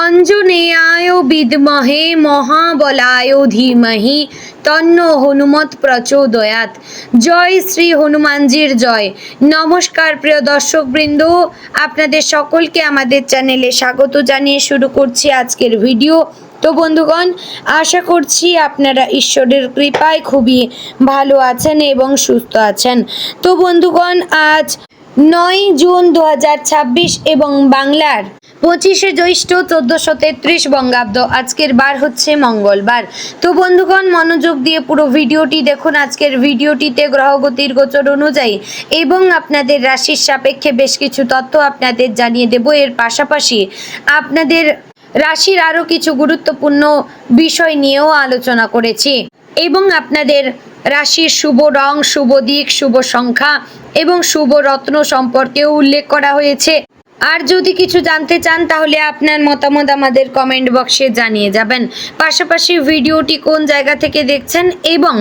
অঞ্জনেয়ায় বিদ্মহে মহাবলায় ধীমহি তন্ন হনুমৎ প্রচোদয়াৎ। জয় শ্রী হনুমানজির জয়। নমস্কার প্রিয় দর্শকবৃন্দ, আপনাদের সকলকে আমাদের চ্যানেলে স্বাগত জানিয়ে শুরু করছি আজকের ভিডিও। তো বন্ধুগণ, আশা করছি আপনারা ঈশ্বরের কৃপায় খুবই ভালো আছেন এবং সুস্থ আছেন। তো বন্ধুগণ, আজ 9 জুন 2026 এবং বাংলার 25শে জ্যৈষ্ঠ 1433 বঙ্গাব্দ। আজকের বার হচ্ছে মঙ্গলবার। তো বন্ধুগণ, মনোযোগ দিয়ে পুরো ভিডিওটি দেখুন। আজকের ভিডিওটিতে গ্রহগতির গোচর অনুযায়ী এবং আপনাদের রাশির সাপেক্ষে বেশ কিছু তথ্য আপনাদের জানিয়ে দেব। এর পাশাপাশি আপনাদের রাশির আরও কিছু গুরুত্বপূর্ণ বিষয় নিয়েও আলোচনা করেছি এবং আপনাদের রাশির শুভ রং, শুভ দিক, শুভ সংখ্যা এবং শুভ রত্ন সম্পর্কেও উল্লেখ করা হয়েছে। আর যদি কিছু জানতে চান তাহলে আপনার মতামত আমাদের কমেন্ট বক্সে জানিয়ে যাবেন। পাশাপাশি ভিডিওটি কোন জায়গা থেকে দেখছেন এবং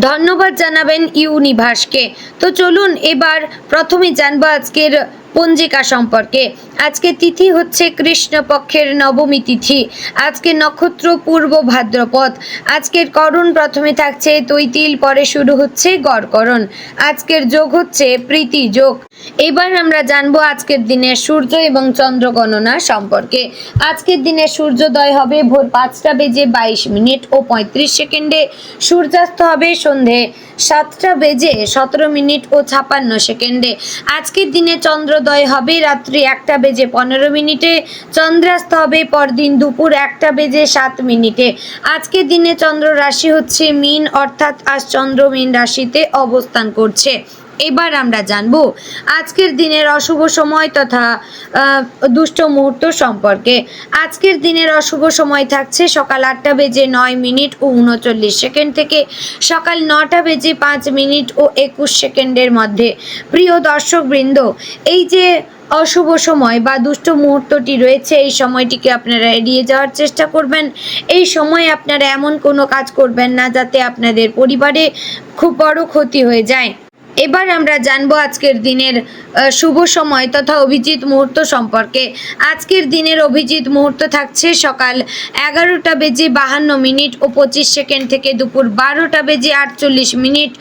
ধন্যবাদ জানাবেন ইউনিভার্সকে। তো চলুন এবার প্রথমে জানবো আজকের পঞ্জিকা সম্পর্কে। আজকে তিথি হচ্ছে কৃষ্ণপক্ষের নবমী তিথি। আজকে নক্ষত্র পূর্ব ভাদ্রপদ। আজকের করণ প্রথমে থাকছে তৈতিল, পরে শুরু হচ্ছে গড়করণ। আজকের যোগ হচ্ছে প্রীতি যোগ। এবার আমরা জানবো আজকের দিনের সূর্য এবং চন্দ্র গণনা সম্পর্কে। আজকের দিনে সূর্যোদয় হবে ভোর 5টা বেজে 22 মিনিট ও 35 সেকেন্ডে। সূর্যাস্ত হবে সন্ধে 7টা বেজে 17 মিনিট ও 56 সেকেন্ডে। আজকের দিনে চন্দ্রোদয় হবে রাত্রি 1টা বেজে 15 মিনিটে। চন্দ্রাস্ত হবে পরদিন দুপুর 1টা বেজে 7 মিনিটে। আজকের দিনে চন্দ্র রাশি হচ্ছে মীন, অর্থাৎ আজ চন্দ্র মীন রাশিতে অবস্থান করছে। এবার আমরা জানবো আজকের দিনের অশুভ সময় তথা দুষ্ট মুহূর্ত সম্পর্কে। আজকের দিনের অশুভ সময় থাকছে সকাল 8টা বেজে 9 মিনিট ও 39 সেকেন্ড থেকে সকাল 9টা বেজে 5 মিনিট ও 21 সেকেন্ডের মধ্যে। প্রিয় দর্শকবৃন্দ, এই যে অশুভ সময় বা দুষ্ট মুহূর্তটি রয়েছে, এই সময়টিকে আপনারা এড়িয়ে যাওয়ার চেষ্টা করবেন। এই সময় আপনারা এমন কোনো কাজ করবেন না যাতে আপনাদের পরিবারে খুব বড় ক্ষতি হয়ে যায়। এবার আমরা জানবো আজকের দিনের শুভ সময় তথা অভিজিৎ মুহূর্ত সম্পর্কে। আজকের দিনের অভিজিৎ মুহূর্ত থাকছে সকাল 11টা বেজে 52 মিনিট ও 25 সেকেন্ড থেকে দুপুর 12টা বেজে 48 মিনিট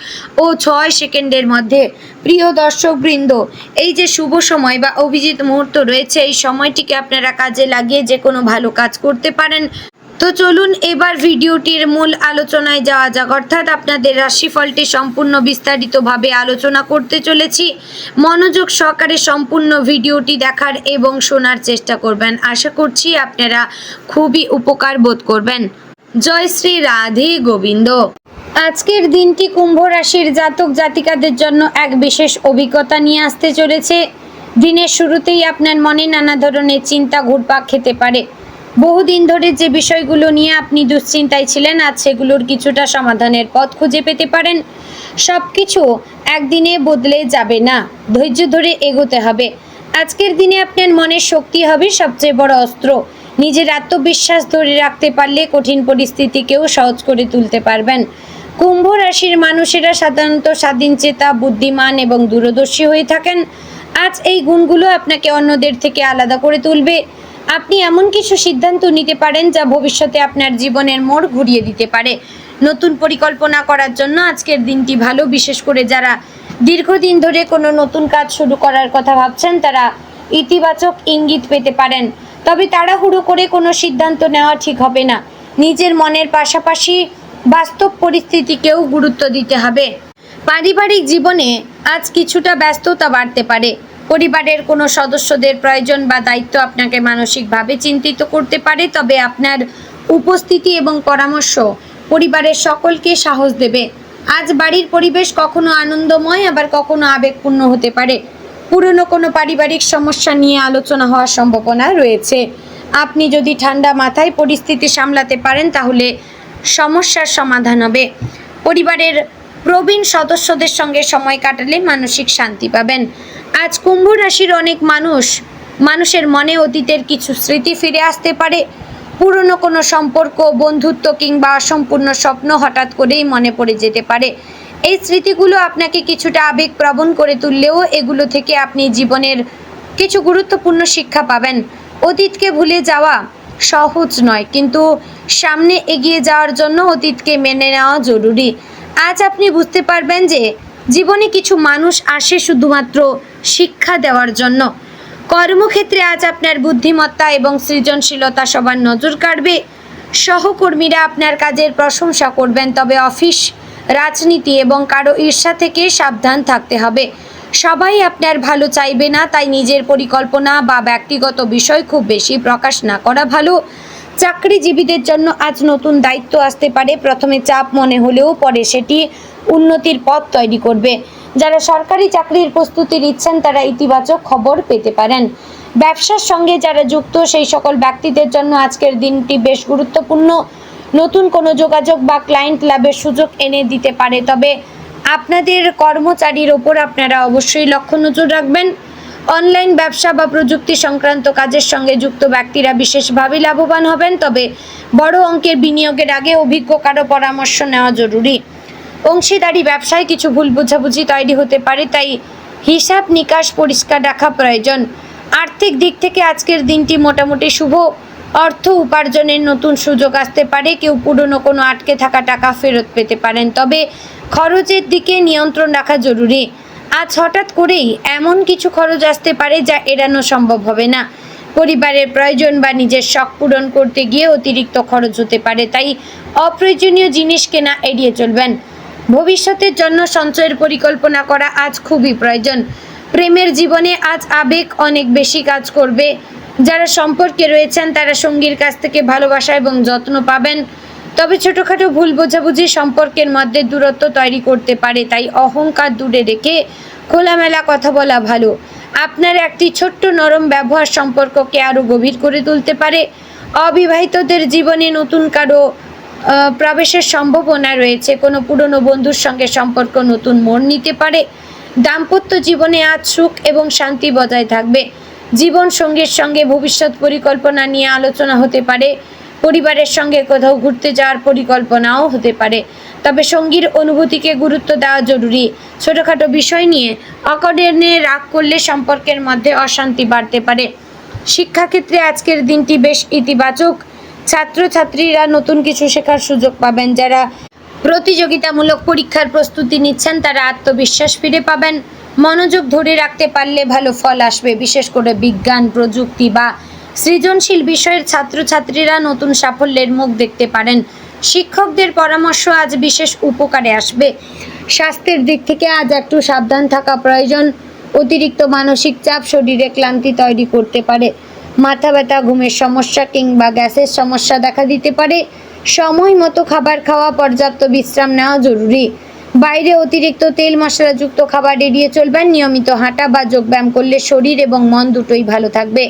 ও 6 সেকেন্ডের মধ্যে। প্রিয় দর্শকবৃন্দ, এই যে শুভ সময় বা অভিজিৎ মুহূর্ত রয়েছে, এই সময়টিকে আপনারা কাজে লাগিয়ে যে কোনো ভালো কাজ করতে পারেন। তো চলুন এবার ভিডিওটির মূল আলোচনায় যাওয়া যাক, অর্থাৎ আপনাদের রাশিফলটি সম্পূর্ণ বিস্তারিতভাবে আলোচনা করতে চলেছি। মনোযোগ সহকারে সম্পূর্ণ ভিডিওটি দেখার এবং শোনার চেষ্টা করবেন। আশা করছি আপনারা খুবই উপকার বোধ করবেন। জয় শ্রী রাধে গোবিন্দ। আজকের দিনটি কুম্ভ রাশির জাতক জাতিকাদের জন্য এক বিশেষ অভিজ্ঞতা নিয়ে আসতে চলেছে। দিনের শুরুতেই আপনার মনে নানা ধরনের চিন্তা ঘুরপাক খেতে পারে। বহুদিন ধরে যে বিষয়গুলো নিয়ে আপনি দুশ্চিন্তায় ছিলেন, আজ সেগুলোর কিছুটা সমাধানের পথ খুঁজে পেতে পারেন। সব কিছু একদিনে বদলে যাবে না, ধৈর্য ধরে এগোতে হবে। আজকের দিনে আপনার মনের শক্তি হবে সবচেয়ে বড় অস্ত্র। নিজের আত্মবিশ্বাস ধরে রাখতে পারলে কঠিন পরিস্থিতিকেও সহজ করে তুলতে পারবেন। কুম্ভ রাশির মানুষেরা সাধারণত স্বাধীনচেতা, বুদ্ধিমান এবং দূরদর্শী হয়ে থাকেন। আজ এই গুণগুলো আপনাকে অন্যদের থেকে আলাদা করে তুলবে। আপনি এমন কিছু সিদ্ধান্ত নিতে পারেন যা ভবিষ্যতে আপনার জীবনের মোড় ঘুরিয়ে দিতে পারে। নতুন পরিকল্পনা করার জন্য আজকের দিনটি ভালো। বিশেষ করে যারা দীর্ঘদিন ধরে কোনো নতুন কাজ শুরু করার কথা ভাবছেন, তারা ইতিবাচক ইঙ্গিত পেতে পারেন। তবে তাড়াহুড়ো করে কোনো সিদ্ধান্ত নেওয়া ঠিক হবে না। নিজের মনের পাশাপাশি বাস্তব পরিস্থিতিকেও গুরুত্ব দিতে হবে। পারিবারিক জীবনে আজ কিছুটা ব্যস্ততা বাড়তে পারে। পরিবারের কোনো সদস্যদের প্রয়োজন বা দায়িত্ব আপনাকে মানসিকভাবে চিন্তিত করতে পারে। তবে আপনার উপস্থিতি এবং পরামর্শ পরিবারের সকলকে সাহস দেবে। আজ বাড়ির পরিবেশ কখনো আনন্দময়, আবার কখনো আবেগপূর্ণ হতে পারে। পুরনো কোনো পারিবারিক সমস্যা নিয়ে আলোচনা হওয়ার সম্ভাবনা রয়েছে। আপনি যদি ঠান্ডা মাথায় পরিস্থিতি সামলাতে পারেন তাহলে সমস্যার সমাধান হবে। পরিবারের প্রবীণ সদস্যদের সঙ্গে সময় কাটালে মানসিক শান্তি পাবেন। আজ কুম্ভ রাশির অনেক মানুষের মনে অতীতের কিছু স্মৃতি ফিরে আসতে পারে। পুরনো কোনো সম্পর্ক, বন্ধুত্ব কিংবা অসম্পূর্ণ স্বপ্ন হঠাৎ করেই মনে পড়ে যেতে পারে। এই স্মৃতিগুলো আপনাকে কিছুটা আবেগপ্রবণ করে তুললেও এগুলো থেকে আপনি জীবনের কিছু গুরুত্বপূর্ণ শিক্ষা পাবেন। অতীতকে ভুলে যাওয়া সহজ নয়, কিন্তু সামনে এগিয়ে যাওয়ার জন্য অতীতকে মেনে নেওয়া জরুরি। আজ আপনি বুঝতে পারবেন যে জীবনে কিছু মানুষ আসে শুধুমাত্র শিক্ষা দেওয়ার জন্য। কর্মক্ষেত্রে আজ আপনার বুদ্ধিমত্তা এবং সৃজনশীলতা সবার নজর কাড়বে। সহকর্মীরা আপনার কাজের প্রশংসা করবেন, তবে অফিস, রাজনীতি এবং কারো ঈর্ষা থেকে সাবধান থাকতে হবে। সবাই আপনার ভালো চাইবে না, তাই নিজের পরিকল্পনা বা ব্যক্তিগত বিষয় খুব বেশি প্রকাশ না করা ভালো। চাকরিজীবীদের জন্য আজ নতুন দায়িত্ব আসতে পারে। প্রথমে চাপ মনে হলেও পরে সেটি উন্নতির পথ তৈরি করবে। যারা সরকারি চাকরির প্রস্তুতি নিচ্ছেন তারা ইতিবাচক খবর পেতে পারেন। ব্যবসার সঙ্গে যারা যুক্ত সেই সকল ব্যক্তিদের জন্য আজকের দিনটি বেশ গুরুত্বপূর্ণ। নতুন কোনো যোগাযোগ বা ক্লায়েন্ট লাভের সুযোগ এনে দিতে পারে, তবে আপনাদের কর্মচারীর ওপর আপনারা অবশ্যই লক্ষ্য নজর রাখবেন। অনলাইন ব্যবসা বা প্রযুক্তি সংক্রান্ত কাজের সঙ্গে যুক্ত ব্যক্তিরা বিশেষভাবে লাভবান হবেন, তবে বড় অঙ্কের বিনিয়োগের আগে অভিজ্ঞ কারো পরামর্শ নেওয়া জরুরি। অংশীদারি ব্যবসায় কিছু ভুল বোঝাবুঝি তৈরি হতে পারে, তাই হিসাব নিকাশ পরিষ্কার রাখা প্রয়োজন। আর্থিক দিক থেকে আজকের দিনটি মোটামুটি শুভ। অর্থ উপার্জনের নতুন সুযোগ আসতে পারে। কেউ পুরনো কোনো আটকে থাকা টাকা ফেরত পেতে পারেন, তবে খরচের দিকে নিয়ন্ত্রণ রাখা জরুরি। আজ হঠাৎ করেই এমন কিছু খরচ আসতে পারে যা এড়ানো সম্ভব হবে না। পরিবারের প্রয়োজন বা নিজের শখ পূরণ করতে গিয়ে অতিরিক্ত খরচ হতে পারে, তাই অপ্রয়োজনীয় জিনিস কেনা এড়িয়ে চলবেন। ভবিষ্যতের জন্য সঞ্চয়ের পরিকল্পনা করা আজ খুবই প্রয়োজন। প্রেমের জীবনে আজ আবেগ অনেক বেশি কাজ করবে। যারা সম্পর্কে রয়েছেন তারা সঙ্গীর কাছ থেকে ভালোবাসা এবং যত্ন পাবেন, তবে ছোটোখাটো ভুল বোঝাবুঝি সম্পর্কের মধ্যে দূরত্ব তৈরি করতে পারে, তাই অহংকার দূরে রেখে খোলামেলা কথা বলা ভালো। আপনার একটি ছোট্ট নরম ব্যবহার সম্পর্ককে আরও গভীর করে তুলতে পারে। অবিবাহিতদের জীবনে নতুন কারো প্রবেশের সম্ভাবনা রয়েছে। কোনো পুরনো বন্ধুর সঙ্গে সম্পর্ক নতুন মোড় নিতে পারে। দাম্পত্য জীবনে আজ সুখ এবং শান্তি বজায় থাকবে। জীবন সঙ্গীর সঙ্গে ভবিষ্যৎ পরিকল্পনা নিয়ে আলোচনা হতে পারে। পরিবারের সঙ্গে কোথাও ঘুরতে যাওয়ার পরিকল্পনাও হতে পারে, তবে সঙ্গীর অনুভূতিকে গুরুত্ব দেওয়া জরুরি। ছোটোখাটো বিষয় নিয়ে অকারণে রাগ করলে সম্পর্কের মধ্যে অশান্তি বাড়তে পারে। শিক্ষাক্ষেত্রে আজকের দিনটি বেশ ইতিবাচক। ছাত্রছাত্রীরা নতুন কিছু শেখার সুযোগ পাবেন। যারা প্রতিযোগিতামূলক পরীক্ষার প্রস্তুতি নিচ্ছেন তারা আত্মবিশ্বাস ফিরে পাবেন। মনোযোগ ধরে রাখতে পারলে ভালো ফল আসবে। বিশেষ করে বিজ্ঞান, প্রযুক্তি বা সৃজনশীল বিষয়ের ছাত্রছাত্রীরা নতুন সাফল্যের মুখ দেখতে পারেন। শিক্ষকদের পরামর্শ আজ বিশেষ উপকারে আসবে। স্বাস্থ্যের দিক থেকে আজ একটু সাবধান থাকা প্রয়োজন। অতিরিক্ত মানসিক চাপ শরীরে ক্লান্তি তৈরি করতে পারে। মাথা ব্যথা, ঘুমের সমস্যা কিংবা গ্যাসের সমস্যা দেখা দিতে পারে। সময় মতো খাবার খাওয়া, পর্যাপ্ত বিশ্রাম নেওয়া জরুরি। বাইরে অতিরিক্ত তেল মশলাযুক্ত খাবার এড়িয়ে চলবেন। নিয়মিত হাঁটা বা যোগব্যায়াম করলে শরীর এবং মন দুটোই ভালো থাকবে।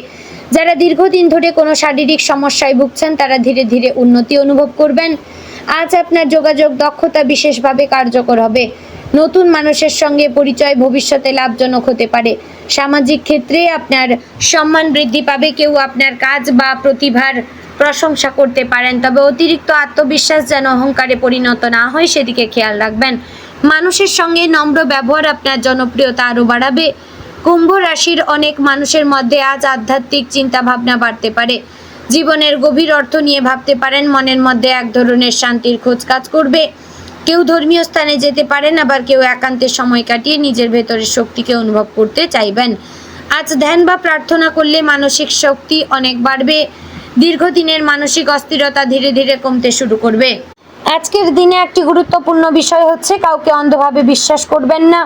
যারা দীর্ঘদিন ধরে কোনো শারীরিক সমস্যায় ভুগছেন তারা ধীরে ধীরে উন্নতি অনুভব করবেন। আজ আপনার যোগাযোগ দক্ষতা বিশেষভাবে কার্যকর হবে। নতুন মানুষের সঙ্গে পরিচয় ভবিষ্যতে লাভজনক হতে পারে। সামাজিক ক্ষেত্রে আপনার সম্মান বৃদ্ধি পাবে। কেউ আপনার কাজ বা প্রতিভার প্রশংসা করতে পারেন, তবে অতিরিক্ত আত্মবিশ্বাস যেন অহংকারে পরিণত না হয় সেদিকে খেয়াল রাখবেন। মানুষের সঙ্গে নম্র ব্যবহার আপনার জনপ্রিয়তা আরও বাড়াবে। কুম্ভ রাশির অনেক মানুষের মধ্যে আজ আধ্যাত্মিক চিন্তা ভাবনা বাড়তে পারে। জীবনের গভীর অর্থ নিয়ে ভাবতে পারেন। মনের মধ্যে এক ধরনের শান্তির খোঁজ কাজ করবে। কেউ ধর্মীয় স্থানে যেতে পারেন, আবার কেউ একান্তে সময় কাটিয়ে নিজের ভেতরের শক্তিকে অনুভব করতে চাইবেন। আজ ধ্যান বা প্রার্থনা করলে মানসিক শক্তি অনেক বাড়বে। দীর্ঘদিনের মানসিক অস্থিরতা ধীরে ধীরে কমতে শুরু করবে। আজকের দিনে একটি গুরুত্বপূর্ণ বিষয় হচ্ছে কাউকে অন্ধভাবে বিশ্বাস করবেন না।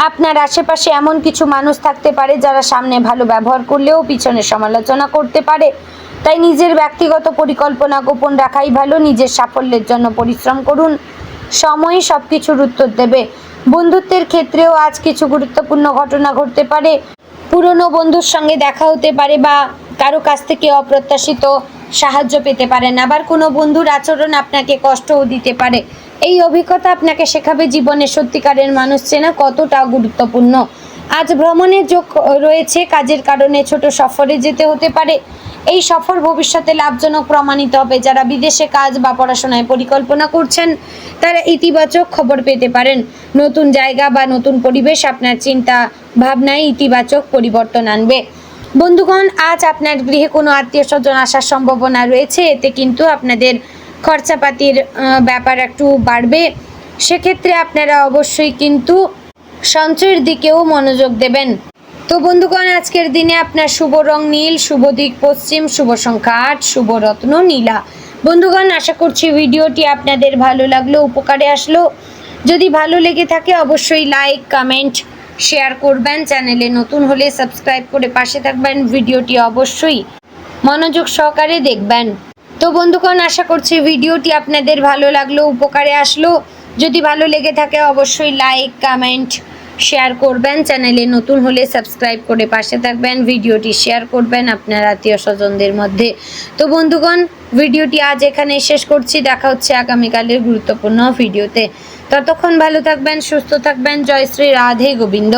আপনার আশেপাশে এমন কিছু মানুষ থাকতে পারে যারা সামনে ভালো ব্যবহার করলেও পিছনে সমালোচনা করতে পারে, তাই নিজের ব্যক্তিগত পরিকল্পনা গোপন রাখাই ভালো। নিজের সাফল্যের জন্য পরিশ্রম করুন। সময় সব কিছুর উত্তর দেবে। বন্ধুত্বের ক্ষেত্রেও আজ কিছু গুরুত্বপূর্ণ ঘটনা ঘটতে পারে। পুরনো বন্ধুর সঙ্গে দেখা হতে পারে বা কারো কাছ থেকে অপ্রত্যাশিত সাহায্য পেতে পারেন। আবার কোনো বন্ধুর আচরণ আপনাকে কষ্টও দিতে পারে। এই অভিজ্ঞতা আপনাকে শেখাবে জীবনে সত্যিকারের মানুষ চেনা কতটা গুরুত্বপূর্ণ। আজ ভ্রমণের যোগ রয়েছে। কাজের কারণে ছোট সফরে যেতে হতে পারে। এই সফর ভবিষ্যতে লাভজনক প্রমাণিত হবে। যারা বিদেশে কাজ বা পড়াশোনায় পরিকল্পনা করছেন তারা ইতিবাচক খবর পেতে পারেন। নতুন জায়গা বা নতুন পরিবেশ আপনার চিন্তা ভাবনায় ইতিবাচক পরিবর্তন আনবে। বন্ধুগণ, আজ আপনার গৃহে কোনো আত্মীয় স্বজন আসার সম্ভাবনা রয়েছে। এতে কিন্তু আপনাদের খরচাপাতির ব্যাপার একটু বাড়বে। সেক্ষেত্রে আপনারা অবশ্যই কিন্তু সঞ্চয়ের দিকেও মনোযোগ দেবেন। তো বন্ধুগণ, আজকের দিনে আপনার শুভ রং নীল, শুভ দিক পশ্চিম, শুভ সংখ্যা 8, শুভ রত্ন নীলা। বন্ধুগণ, আশা করছি ভিডিওটি আপনাদের ভালো লাগলো, উপকারে আসলো। যদি ভালো লেগে থাকে অবশ্যই লাইক, কমেন্ট, শেয়ার করবেন। চ্যানেলে নতুন হলে সাবস্ক্রাইব করে পাশে থাকবেন। ভিডিওটি অবশ্যই মনোযোগ সহকারে দেখবেন। তো বন্ধুগণ, আশা করছি ভিডিওটি আপনাদের ভালো লাগলো, উপকারে আসলো। যদি ভালো লেগে থাকে অবশ্যই লাইক, কমেন্ট, শেয়ার করবেন। চ্যানেলে নতুন হলে সাবস্ক্রাইব করে পাশে থাকবেন। ভিডিওটি শেয়ার করবেন আপনার আত্মীয় স্বজনদের মধ্যে। তো বন্ধুগণ, ভিডিওটি আজ এখানে শেষ করছি। দেখা হচ্ছে আগামীকালের গুরুত্বপূর্ণ ভিডিওতে। ততক্ষণ ভালো থাকবেন, সুস্থ থাকবেন। জয় শ্রী রাধে গোবিন্দ।